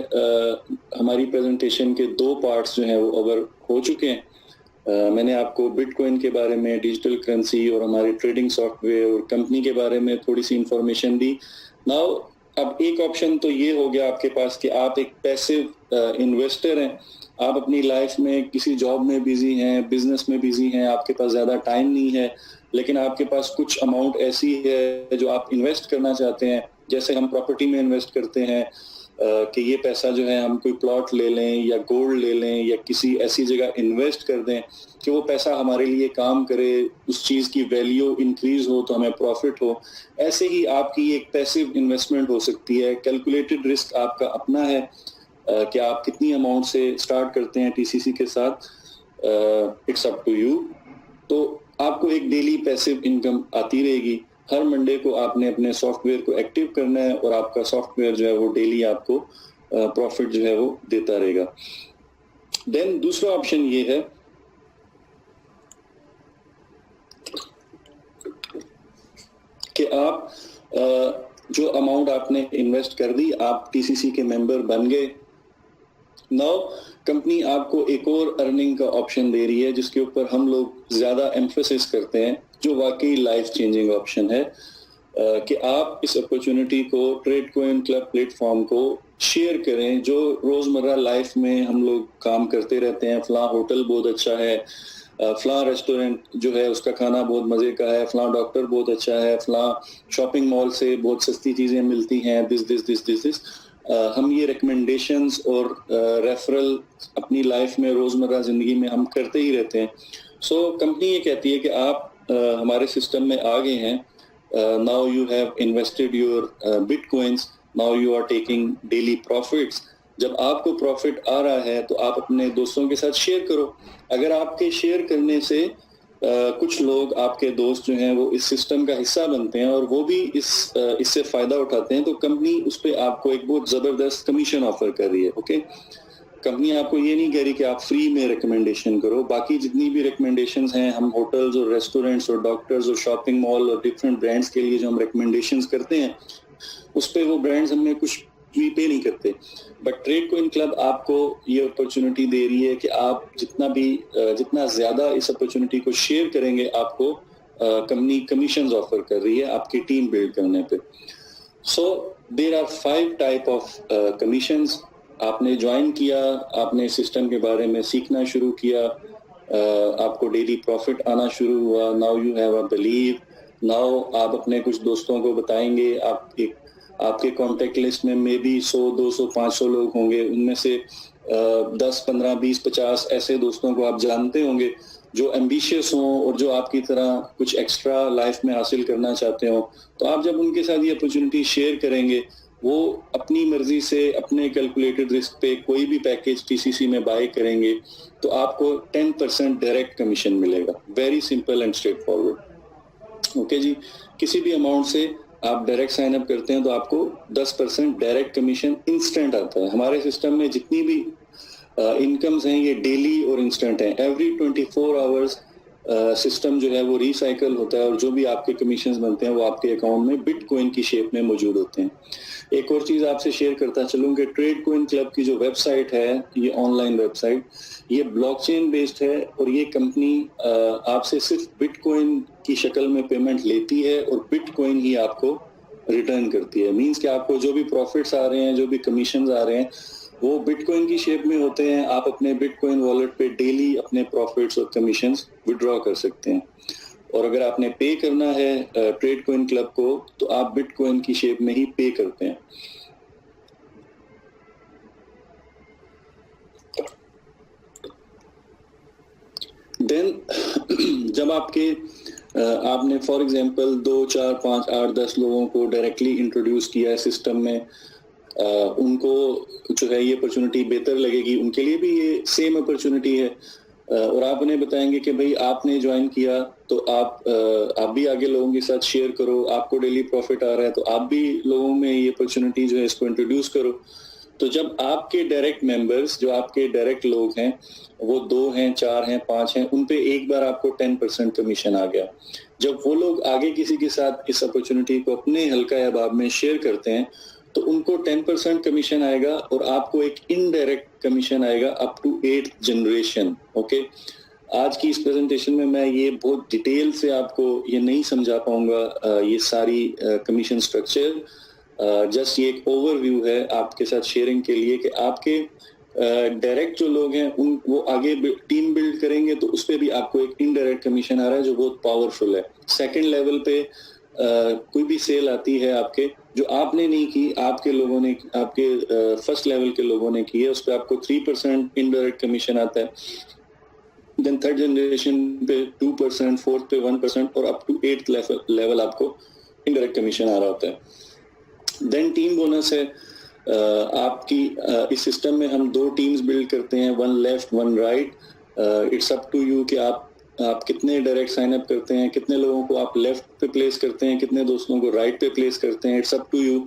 हमारी प्रेजेंटेशन के 2 पार्ट्स जो हैं वो कवर हो चुके हैं। मैंने आपको बिटकॉइन के बारे में, डिजिटल करेंसी और हमारे ट्रेडिंग सॉफ्टवेयर और कंपनी के बारे में थोड़ी सी इंफॉर्मेशन दी। नाउ अब एक ऑप्शन तो ये हो गया आपके पास कि आप एक पैसिव इन्वेस्टर हैं, आप अपनी लाइफ में किसी जॉब में बिजी हैं, बिजनेस में बिजी हैं, आपके पास ज़्यादा टाइम नहीं है, लेकिन आपके पास कुछ अमाउंट ऐसी है जो आप इन्वेस्ट करना चाहते हैं। जैसे हम प्रॉपर्टी में इन्वेस्ट करते हैं कि ये पैसा जो है हम कोई प्लॉट ले लें या गोल्ड ले लें या किसी ऐसी जगह इन्वेस्ट कर दें कि वो पैसा हमारे लिए काम करे, उस चीज़ की वैल्यू इंक्रीज हो तो हमें प्रॉफिट हो। ऐसे ही आपकी एक पैसिव इन्वेस्टमेंट हो सकती है। कैलकुलेटेड रिस्क आपका अपना है कि आप कितनी अमाउंट से स्टार्ट करते हैं टीसीसी के साथ, इट्स अप टू यू। तो आपको एक डेली पैसिव इनकम आती रहेगी। हर मंडे को आपने अपने सॉफ्टवेयर को एक्टिव करना है और आपका सॉफ्टवेयर जो है वो डेली आपको प्रॉफिट जो है वो देता रहेगा। देन दूसरा ऑप्शन ये है कि आप जो अमाउंट आपने इन्वेस्ट कर दी, आप टीसीसी के मेंबर बन गए। नाउ कंपनी आपको एक और अर्निंग का ऑप्शन दे रही है जिसके ऊपर हम लोग ज्यादा एम्फेसिस करते हैं, जो वाकई लाइफ चेंजिंग ऑप्शन है कि आप इस अपॉर्चुनिटी को, ट्रेडकॉइन क्लब प्लेटफॉर्म को शेयर करें। जो रोजमर्रा लाइफ में हम लोग काम करते रहते हैं, फलां होटल बहुत अच्छा है, फलां रेस्टोरेंट जो है उसका खाना बहुत मजे का है, फलां डॉक्टर बहुत अच्छा है, फलां शॉपिंग मॉल से बहुत सस्ती चीजें मिलती हैं, दिस हम ये रिकमेंडेशंस और रेफरल अपनी लाइफ में, रोजमर्रा जिंदगी में हम करते ही रहते हैं। सो कंपनी ये कहती है कि आप हमारे सिस्टम में आ गए हैं, now you have invested your bitcoins, now you are taking daily profits. जब आपको प्रॉफिट आ रहा है तो आप अपने दोस्तों के साथ शेयर करो। अगर आपके शेयर करने से कुछ लोग, आपके दोस्त जो हैं वो इस सिस्टम का हिस्सा बनते हैं और वो भी इससे फायदा उठाते हैं, तो कंपनी उस पर आपको एक बहुत जबरदस्त कमीशन ऑफर कर रही है। ओके, कंपनी आपको ये नहीं कह रही कि आप फ्री में रिकमेंडेशन करो। बाकी जितनी भी रिकमेंडेशंस हैं, हम होटल्स और रेस्टोरेंट्स और डॉक्टर्स और शॉपिंग मॉल और डिफरेंट ब्रांड्स के लिए जो हम रिकमेंडेशंस करते हैं, उस पर वो ब्रांड्स हमें कुछ भी पे नहीं करते। बट ट्रेडकॉइन क्लब आपको ये अपॉर्चुनिटी दे रही है कि आप जितना ज्यादा इस अपॉर्चुनिटी को शेयर करेंगे, आपको कंपनी कमीशंस ऑफर कर रही है आपकी टीम बिल्ड करने पे। So there are 5 type of commissions. आपने ज्वाइन किया, आपने सिस्टम के बारे में सीखना शुरू किया, आपको डेली प्रॉफिट आना शुरू हुआ, now you have a believe. Now आप अपने कुछ दोस्तों को बताएंगे, आपके कांटेक्ट लिस्ट में मे बी 100, 200, 500 लोग होंगे, उनमें से 10, 15, 20, 50 ऐसे दोस्तों को आप जानते होंगे जो एम्बिशियस हों और जो आपकी तरह कुछ एक्स्ट्रा लाइफ में हासिल करना चाहते हो। तो आप जब उनके साथ ये अपॉर्चुनिटी शेयर करेंगे, वो अपनी मर्जी से अपने कैलकुलेटेड रिस्क पे कोई भी पैकेज टीसीसी में बाय करेंगे तो आपको 10% डायरेक्ट कमीशन मिलेगा। Very simple and straightforward. Okay ji, किसी भी अमाउंट से आप डायरेक्ट साइन अप करते हैं तो आपको 10% डायरेक्ट कमीशन इंस्टेंट आता है। हमारे सिस्टम में जितनी भी इनकम्स हैं ये डेली और इंस्टेंट हैं। एवरी 24 आवर्स सिस्टम जो है वो रिसाइकल होता है और जो भी आपके कमीशंस बनते हैं वो आपके अकाउंट में बिटकॉइन की शेप में मौजूद होते हैं। एक और चीज आपसे शेयर करता चलूं कि ट्रेड कॉइन क्लब की जो वेबसाइट है, ये ऑनलाइन वेबसाइट, ये ब्लॉकचेन बेस्ड है और ये कंपनी आपसे सिर्फ बिटकॉइन की शक्ल में पेमेंट लेती है और बिटकॉइन ही आपको रिटर्न करती है। मींस कि आपको जो भी प्रॉफिट्स आ रहे हैं, जो भी कमीशंस आ रहे हैं, वो बिटकॉइन की शेप में होते हैं। आप अपने बिटकॉइन वॉलेट पे डेली अपने प्रॉफिट्स और कमीशंस विड्रॉ कर सकते हैं। और अगर आपने पे करना है ट्रेड कॉइन क्लब को, तो आप बिटकॉइन की शेप में ही पे करते हैं। देन जब आपने फॉर एग्जांपल 2, 4, 5, 8, 10 लोगों को डायरेक्टली इंट्रोड्यूस किया है सिस्टम में, उनको जो है ये अपॉर्चुनिटी बेहतर लगेगी, उनके लिए भी ये सेम अपॉर्चुनिटी है। और आप उन्हें बताएंगे कि भाई आपने ज्वाइन किया तो आप भी आगे लोगों के साथ शेयर करो, आपको डेली प्रॉफिट आ रहा है तो आप भी लोगों में ये अपॉर्चुनिटी जो है इसको इंट्रोड्यूस करो। तो जब आपके डायरेक्ट मेंबर्स, जो आपके डायरेक्ट लोग हैं, वो 2 हैं, 4 हैं, 5 हैं, उन पे एक बार आपको 10% कमीशन आ गया। जब वो लोग आगे किसी के साथ इस अपॉर्चुनिटी को अपने हल्का अहबाब में शेयर करते हैं तो उनको 10% कमीशन आएगा और आपको एक इनडायरेक्ट कमीशन आएगा up to 8th generation. Okay, आज की इस प्रेजेंटेशन में मैं ये बहुत डिटेल से आपको ये नहीं समझा पाऊंगा ये सारी कमीशन स्ट्रक्चर। जस्ट ये एक ओवरव्यू है आपके साथ शेयरिंग के लिए कि आपके डायरेक्ट जो लोग हैं वो आगे टीम बिल्ड करेंगे तो उस पर भी आपको एक इनडायरेक्ट कमीशन आ रहा है जो बहुत पावरफुल है। सेकंड लेवल पे कोई भी सेल आती है आपके, जो आपने नहीं की, आपके लोगों ने, आपके फर्स्ट लेवल के लोगों ने की है, उस पर आपको 3% इनडायरेक्ट कमीशन आता है। देन थर्ड जनरेशन पे 2%, फोर्थ पे 1% और अप टू 8th लेवल आपको इनडायरेक्ट कमीशन आ रहा होता है। देन टीम बोनस है। आपकी इस सिस्टम में हम 2 टीम्स बिल्ड करते हैं, 1 left 1 right. It's up to you कि आप कितने डायरेक्ट साइन अप करते हैं, कितने लोगों को आप लेफ्ट पे प्लेस करते हैं, कितने दोस्तों को राइट पे प्लेस करते हैं। It's up to you.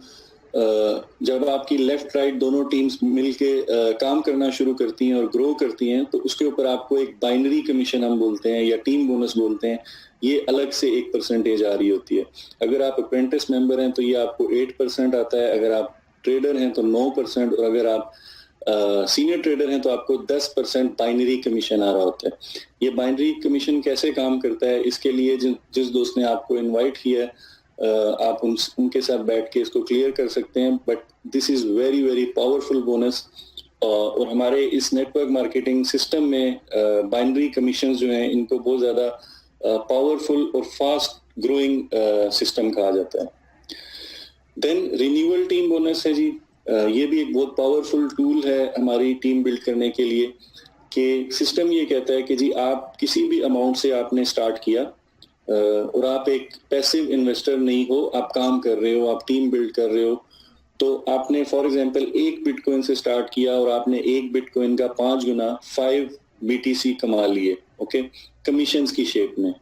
जब आपकी लेफ्ट राइट दोनों टीम्स मिलके काम करना शुरू करती हैं और ग्रो करती हैं तो उसके ऊपर आपको एक बाइनरी कमीशन हम बोलते हैं या टीम बोनस बोलते हैं, ये अलग से 1% आ रही होती है। अगर आप अप्रेंटिस मेंबर हैं तो ये आपको 8% आता है, अगर आप ट्रेडर हैं तो 9%, और अगर आप सीनियर ट्रेडर हैं तो आपको 10% बाइनरी कमीशन आ रहा होता है। ये बाइनरी कमीशन कैसे काम करता है, इसके लिए जिस दोस्त ने आपको इनवाइट किया है आप उनके साथ बैठ के इसको क्लियर कर सकते हैं। But this is very very powerful bonus. और हमारे इस नेटवर्क मार्केटिंग सिस्टम में बाइनरी कमीशन जो हैं इनको बहुत ज्यादा पावरफुल और फास्ट ग्रोइंग सिस्टम कहा जाता है। देन रिन्यूअल टीम बोनस है जी। ये भी एक बहुत पावरफुल टूल है हमारी टीम बिल्ड करने के लिए, कि सिस्टम ये कहता है कि जी आप किसी भी अमाउंट से आपने स्टार्ट किया और आप एक पैसिव इन्वेस्टर नहीं हो, आप काम कर रहे हो, आप टीम बिल्ड कर रहे हो, तो आपने फॉर एग्जांपल 1 बिटकॉइन से स्टार्ट किया और आपने 1 बिटकॉइन का 5 गुना 5 BTC कमा लिए। ओके, कमीशंस की शेप में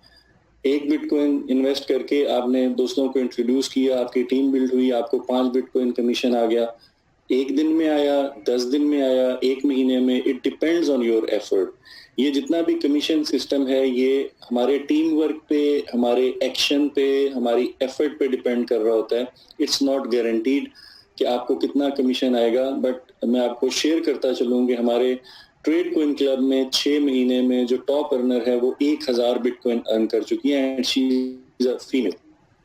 1 बिटकॉइन इन्वेस्ट करके आपने दोस्तों को इंट्रोड्यूस किया, आपकी टीम बिल्ड हुई, आपको 5 बिटकॉइन कमीशन आ गया। 1 दिन में आया, 10 दिन में आया, 1 महीने में, it depends on your effort. ये जितना भी कमीशन सिस्टम है ये हमारे टीम वर्क पे, हमारे एक्शन पे, हमारी एफर्ट पे डिपेंड कर रहा होता है। इट्स नॉट गारंटीड कि आपको कितना कमीशन आएगा, बट मैं आपको शेयर करता चलूँ कि हमारे ट्रेड कॉइन क्लब में 6 महीने में जो टॉप अर्नर है वो 1000 बिटकॉइन अर्न कर चुकी है and she is a female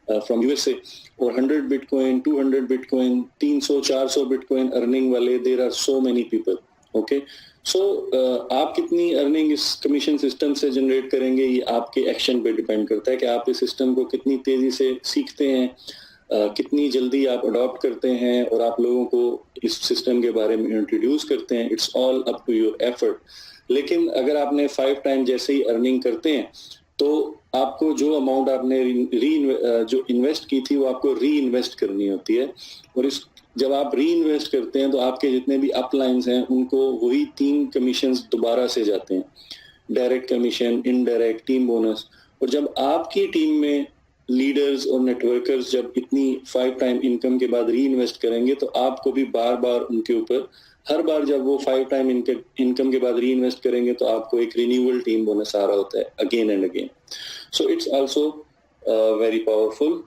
from USA. और 100 बिटकॉइन, 200 बिटकॉइन, 300, 400 बिटकॉइन अर्निंग वाले there are so many people. Okay, so आप कितनी अर्निंग इस कमीशन सिस्टम से जनरेट करेंगे ये आपके एक्शन पे डिपेंड करता है कि आप इस सिस्टम को कितनी तेजी से सीखते हैं, कितनी जल्दी आप अडॉप्ट करते हैं और आप लोगों को इस सिस्टम के बारे में इंट्रोड्यूस करते हैं। It's all up to your effort. लेकिन अगर आपने 5 टाइम जैसे ही अर्निंग करते हैं तो आपको जो अमाउंट आपने जो इन्वेस्ट की थी वो आपको री इन्वेस्ट करनी होती है। और जब आप री इन्वेस्ट करते हैं तो आपके जितने भी अपलाइंस हैं उनको वही 3 कमीशन दोबारा से जाते हैं, direct commission, indirect, team bonus. और जब आपकी टीम में लीडर्स और नेटवर्कर्स जब इतनी 5 टाइम इनकम के बाद री इन्वेस्ट करेंगे तो आपको भी बार बार उनके ऊपर हर बार जब वो 5 टाइम इनकम के बाद री इन्वेस्ट करेंगे तो आपको एक रिन्यूअल टीम बोनस आ रहा होता है again and again. So it's also very powerful.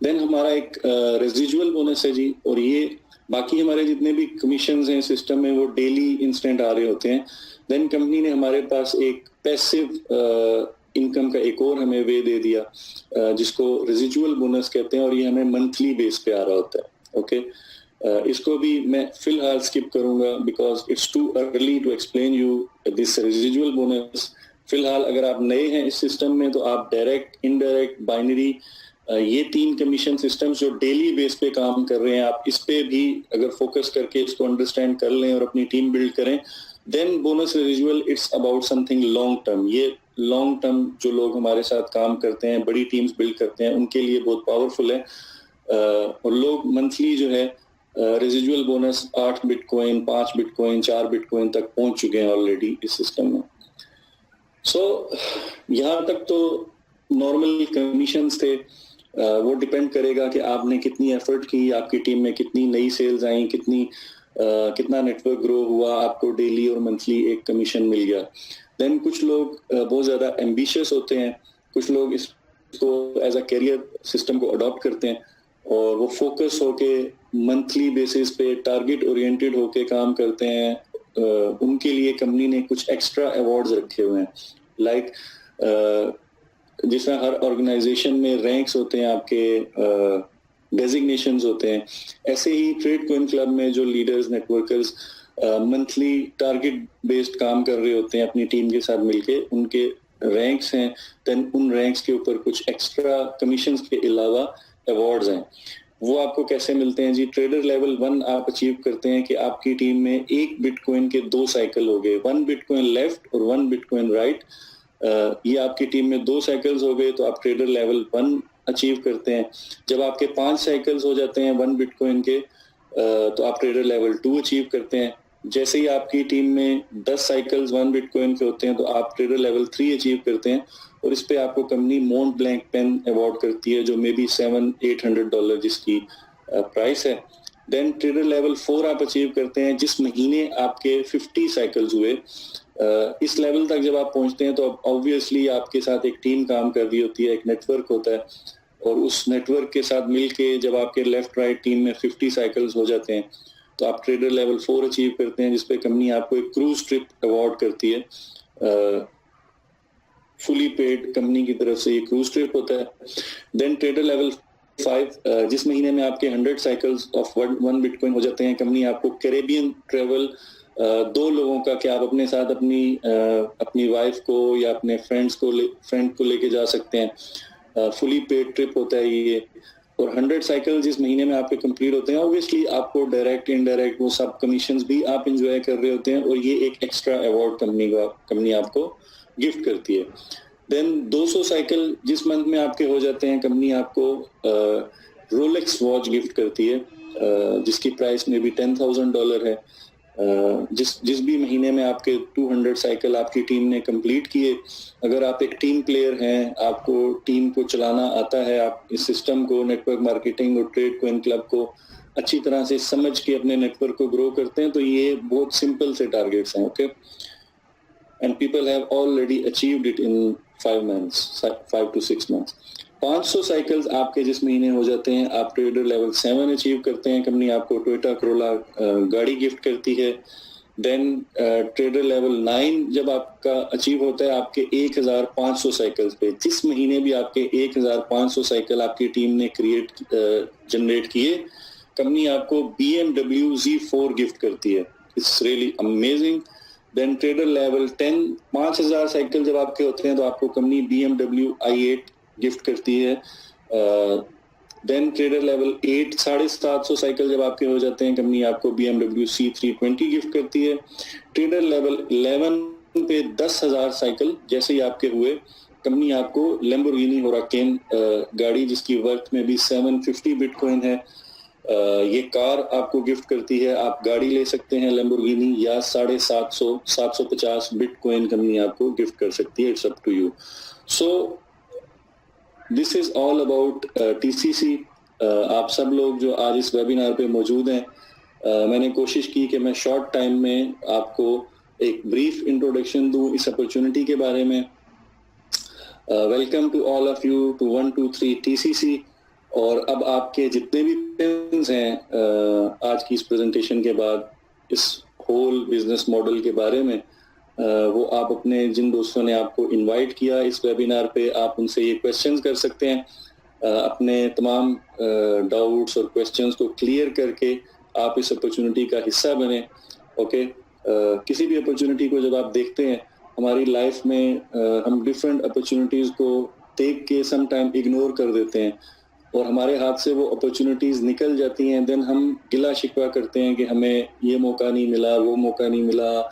Then हमारा एक रेजिजुअल बोनस है जी, और ये बाकी हमारे जितने भी कमीशंस हैं सिस्टम में वो डेली इंस्टेंट आ रहे होते हैं. देन कंपनी ने हमारे पास एक पैसिव इनकम का एक और हमें वे दे दिया जिसको रेजिजुअल बोनस कहते हैं, और ये हमें मंथली बेस पे आ रहा होता है. ओके, इसको भी मैं फिलहाल स्किप करूंगा because it's too early to explain you this residual bonus. फिलहाल अगर आप नए हैं इस सिस्टम में तो आप डायरेक्ट, इनडायरेक्ट, बाइनरी, ये 3 कमीशन सिस्टम्स जो डेली बेस पे काम कर रहे हैं, आप इस पे भी अगर फोकस करके इसको अंडरस्टैंड कर लें और अपनी टीम बिल्ड करें, then bonus residual it's about something long term. ये लॉन्ग टर्म जो लोग हमारे साथ काम करते हैं, बड़ी टीम्स बिल्ड करते हैं, उनके लिए बहुत पावरफुल है. और लोग मंथली जो है residual bonus 8 bitcoin, 5 bitcoin, 4 bitcoin तक पहुंच चुके हैं ऑलरेडी इस सिस्टम में. सो यहाँ तक तो नॉर्मल कमीशंस थे. वो डिपेंड करेगा कि आपने कितनी एफर्ट की, आपकी टीम में कितनी नई सेल्स आई, कितना नेटवर्क ग्रो हुआ, आपको डेली और मंथली एक कमीशन मिल गया. देन कुछ लोग बहुत ज्यादा एम्बिशियस होते हैं, कुछ लोग इसको एज अ करियर सिस्टम को अडॉप्ट करते हैं और वो फोकस होके मंथली बेसिस पे टारगेट ओरिएंटेड होके काम करते हैं. उनके लिए कंपनी ने कुछ एक्स्ट्रा अवार्ड्स रखे हुए हैं. लाइक जिसमें हर ऑर्गेनाइजेशन में रैंक्स होते हैं, आपके डेजिग्नेशंस होते हैं, ऐसे ही ट्रेड कॉइन क्लब में जो leaders, networkers monthly target based काम कर रहे होते हैं अपनी टीम के साथ मिलके, उनके रैंक्स हैं. देन उन रैंक्स के ऊपर कुछ एक्स्ट्रा कमीशंस के अलावा अवार्ड्स हैं. वो आपको कैसे मिलते हैं जी? ट्रेडर लेवल 1 आप अचीव करते हैं कि आपकी टीम में 1 बिटकॉइन के 2 साइकिल हो गए, 1 बिटकॉइन लेफ्ट और 1 बिटकॉइन राइट. ये आपकी टीम में 2 साइकिल्स हो गए तो आप ट्रेडर लेवल 1 अचीव करते हैं. जब आपके 5 साइकिल्स हो जाते हैं 1 बिटकॉइन के तो आप ट्रेडर लेवल 2 अचीव करते हैं. जैसे ही आपकी टीम में 10 साइकिल्स 1 बिटकॉइन के होते हैं तो आप ट्रेडर लेवल 3 अचीव करते हैं, और इस पे आपको company Mont Blanc pen award करती है जो मे बी $700-800 जिसकी प्राइस है. देन ट्रेडर लेवल 4 आप अचीव करते हैं जिस महीने आपके 50 साइकिल्स हुए. इस लेवल तक जब आप पहुंचते हैं तो ऑब्वियसली आपके साथ एक टीम काम कर रही होती है, एक नेटवर्क होता है, और उस नेटवर्क के साथ मिलके जब आपके लेफ्ट राइट टीम में 50 साइकिल्स हो जाते हैं तो आप ट्रेडर लेवल 4 अचीव करते हैं, जिसपे कंपनी आपको एक क्रूज ट्रिप अवार्ड करती है. फुली पेड कंपनी की तरफ से ये क्रूज ट्रिप होता है. देन ट्रेडर लेवल 5 जिस महीने में आपके 100 साइकिल्स ऑफ 1 बिटकॉइन हो जाते हैं, कंपनी आपको कैरेबियन ट्रेवल 2 लोगों का, कि आप अपने साथ अपनी वाइफ को या अपने फ्रेंड को लेके जा सकते हैं. फुली पेड ट्रिप होता है ये. और 100 साइकिल जिस महीने में आपके कंप्लीट होते हैं, ऑब्वियसली आपको डायरेक्ट, इनडायरेक्ट वो सब कमीशंस भी आप एंजॉय कर रहे होते हैं, और ये एक एक्स्ट्रा अवार्ड कंपनी आपको गिफ्ट करती है. देन 200 साइकिल जिस मंथ में आपके हो जाते हैं, कंपनी आपको रोलेक्स वॉच गिफ्ट करती है जिसकी प्राइस में भी $10,000 है. जिस भी महीने में आपके 200 साइकिल आपकी टीम ने कंप्लीट किए, अगर आप एक टीम प्लेयर हैं, आपको टीम को चलाना आता है, आप इस सिस्टम को, नेटवर्क मार्केटिंग और ट्रेड कॉइन क्लब को अच्छी तरह से समझ के अपने नेटवर्क को ग्रो करते हैं, तो ये बहुत सिंपल से टारगेट्स हैं. Okay, and people have already achieved it in 5 to 6 months. 500 cycles आपके जिस महीने हो जाते हैं, आप ट्रेडर लेवल 7 अचीव करते हैं, कंपनी आपको टोयोटा कोरोला गाड़ी गिफ्ट करती है. देन ट्रेडर लेवल 9 जब आपका अचीव होता है आपके 1500 साइकिल्स पे, जिस महीने भी आपके 1500 साइकिल आपकी टीम ने जनरेट किए, कंपनी आपको BMW Z4 गिफ्ट करती है. It's really amazing. Then trader level 10 5000 cycle जब आपके होते हैं तो आपको कंपनी BMW i8 गिफ्ट करती है. देन ट्रेडर लेवल 8 750 साइकिल जब आपके हो जाते हैं, कंपनी आपको BMW C320 गिफ्ट करती है. ट्रेडर लेवल 11 पे 10,000 साइकिल जैसे ही आपके हुए, कंपनी आपको लैम्बोर्गिनी हुराकेन गाड़ी जिसकी वर्थ में भी 750 बिटकॉइन है, ये कार आपको गिफ्ट करती है. आप गाड़ी ले सकते हैं लैम्बोर्गिनी, या 750 बिटकॉइन कंपनी आपको गिफ्ट कर सकती है. It's up to you. So this is all about TCC. आप सब लोग जो आज इस वेबिनार पे मौजूद हैं, मैंने कोशिश की कि मैं शॉर्ट टाइम में आपको एक ब्रीफ इंट्रोडक्शन दूं इस अपॉर्चुनिटी के बारे में। Welcome to all of you to 123 TCC. और अब आपके जितने भी फ्रेंड्स हैं आज की इस प्रेजेंटेशन के बाद इस होल बिजनेस मॉडल के बारे में, वो आप अपने जिन दोस्तों ने आपको इनवाइट किया इस वेबिनार पे, आप उनसे ये क्वेश्चंस कर सकते हैं। अपने तमाम डाउट्स और क्वेश्चंस को क्लियर करके आप इस अपॉर्चुनिटी का हिस्सा बने। ओके, किसी भी अपॉर्चुनिटी को जब आप देखते हैं हमारी लाइफ में, हम डिफरेंट अपॉर्चुनिटीज को देख के सम टाइम इग्नोर कर देते हैं और हमारे हाथ से वो अपॉर्चुनिटीज निकल जाती हैं। देन हम गिला शिकवा करते हैं कि हमें ये मौका नहीं मिला, वो मौका नहीं मिला,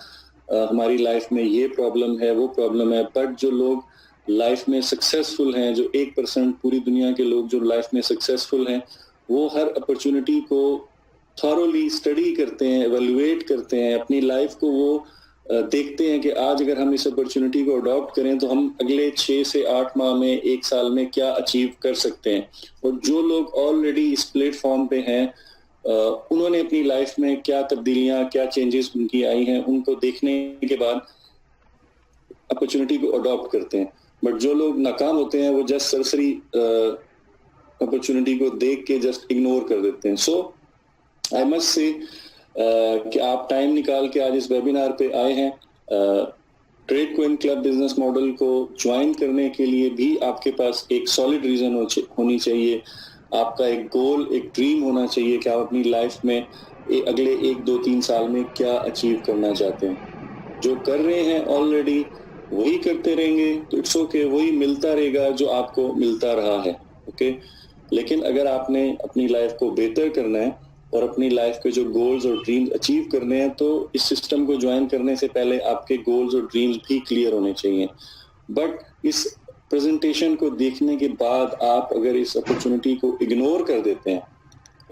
हमारी लाइफ में ये प्रॉब्लम है, वो प्रॉब्लम है। बट जो लोग लाइफ में सक्सेसफुल हैं, जो 1% पूरी दुनिया के लोग जो लाइफ में सक्सेसफुल हैं, वो हर अपॉर्चुनिटी को थॉरोली स्टडी करते हैं, एवेल्युएट करते हैं, अपनी लाइफ को वो देखते हैं कि आज अगर हम इस अपॉर्चुनिटी को अडॉप्ट करें तो हम अगले 6 से 8 माह में, 1 साल में क्या अचीव कर सकते हैं। और जो लोग ऑलरेडी इस प्लेटफॉर्म पे हैं, उन्होंने अपनी लाइफ में क्या तब्दीलियां, क्या चेंजेस उनकी आई हैं, उनको देखने के बाद अपॉर्चुनिटी को अडॉप्ट करते हैं। बट जो लोग नाकाम होते हैं वो जस्ट सरसरी अपॉर्चुनिटी को देख के जस्ट इग्नोर कर देते हैं। सो आई मस्ट से कि आप टाइम निकाल के आज इस वेबिनार पे आए हैं। ट्रेडकोइन क्लब बिजनेस मॉडल को ज्वाइन करने के लिए भी आपके पास एक सॉलिड रीजन होनी चाहिए। आपका एक गोल, एक ड्रीम होना चाहिए कि आप अपनी लाइफ में अगले 1, 2, 3 साल में क्या अचीव करना चाहते हैं। जो कर रहे हैं ऑलरेडी वही करते रहेंगे तो इट्स ओके, वही मिलता रहेगा जो आपको मिलता रहा है। ओके, लेकिन अगर आपने अपनी लाइफ को बेहतर करना है और अपनी लाइफ के जो गोल्स और ड्रीम्स अचीव करने हैं, तो इस सिस्टम को ज्वाइन करने से पहले आपके गोल्स और ड्रीम्स भी क्लियर होने चाहिए। बट इस प्रेजेंटेशन को देखने के बाद आप अगर इस अपॉर्चुनिटी को इग्नोर कर देते हैं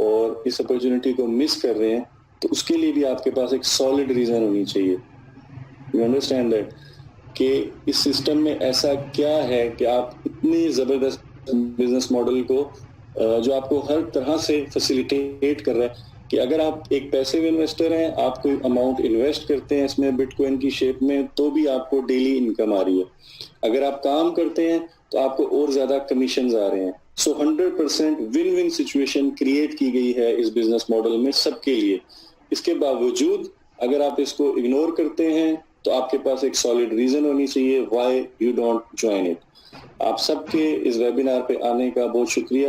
और इस अपॉर्चुनिटी को मिस कर रहे हैं, तो उसके लिए भी आपके पास एक सॉलिड रीजन होनी चाहिए। यू अंडरस्टैंड दैट कि इस सिस्टम में ऐसा क्या है कि आप इतनी जबरदस्त बिजनेस मॉडल को जो आपको हर तरह से फैसिलिटेट कर रहा है कि अगर आप एक पैसिव इन्वेस्टर हैं, आप कोई अमाउंट इन्वेस्ट करते हैं इसमें बिटकॉइन की शेप में, तो भी आपको डेली इनकम आ रही है। अगर आप काम करते हैं तो आपको और ज्यादा कमीशन आ रहे हैं। सो 100% विन विन सिचुएशन क्रिएट की गई है इस बिजनेस मॉडल में सबके लिए। इसके बावजूद अगर आप इसको इग्नोर करते हैं तो आपके पास एक सॉलिड रीजन होनी चाहिए why you don't join it. आप सबके इस वेबिनार पे आने का बहुत शुक्रिया।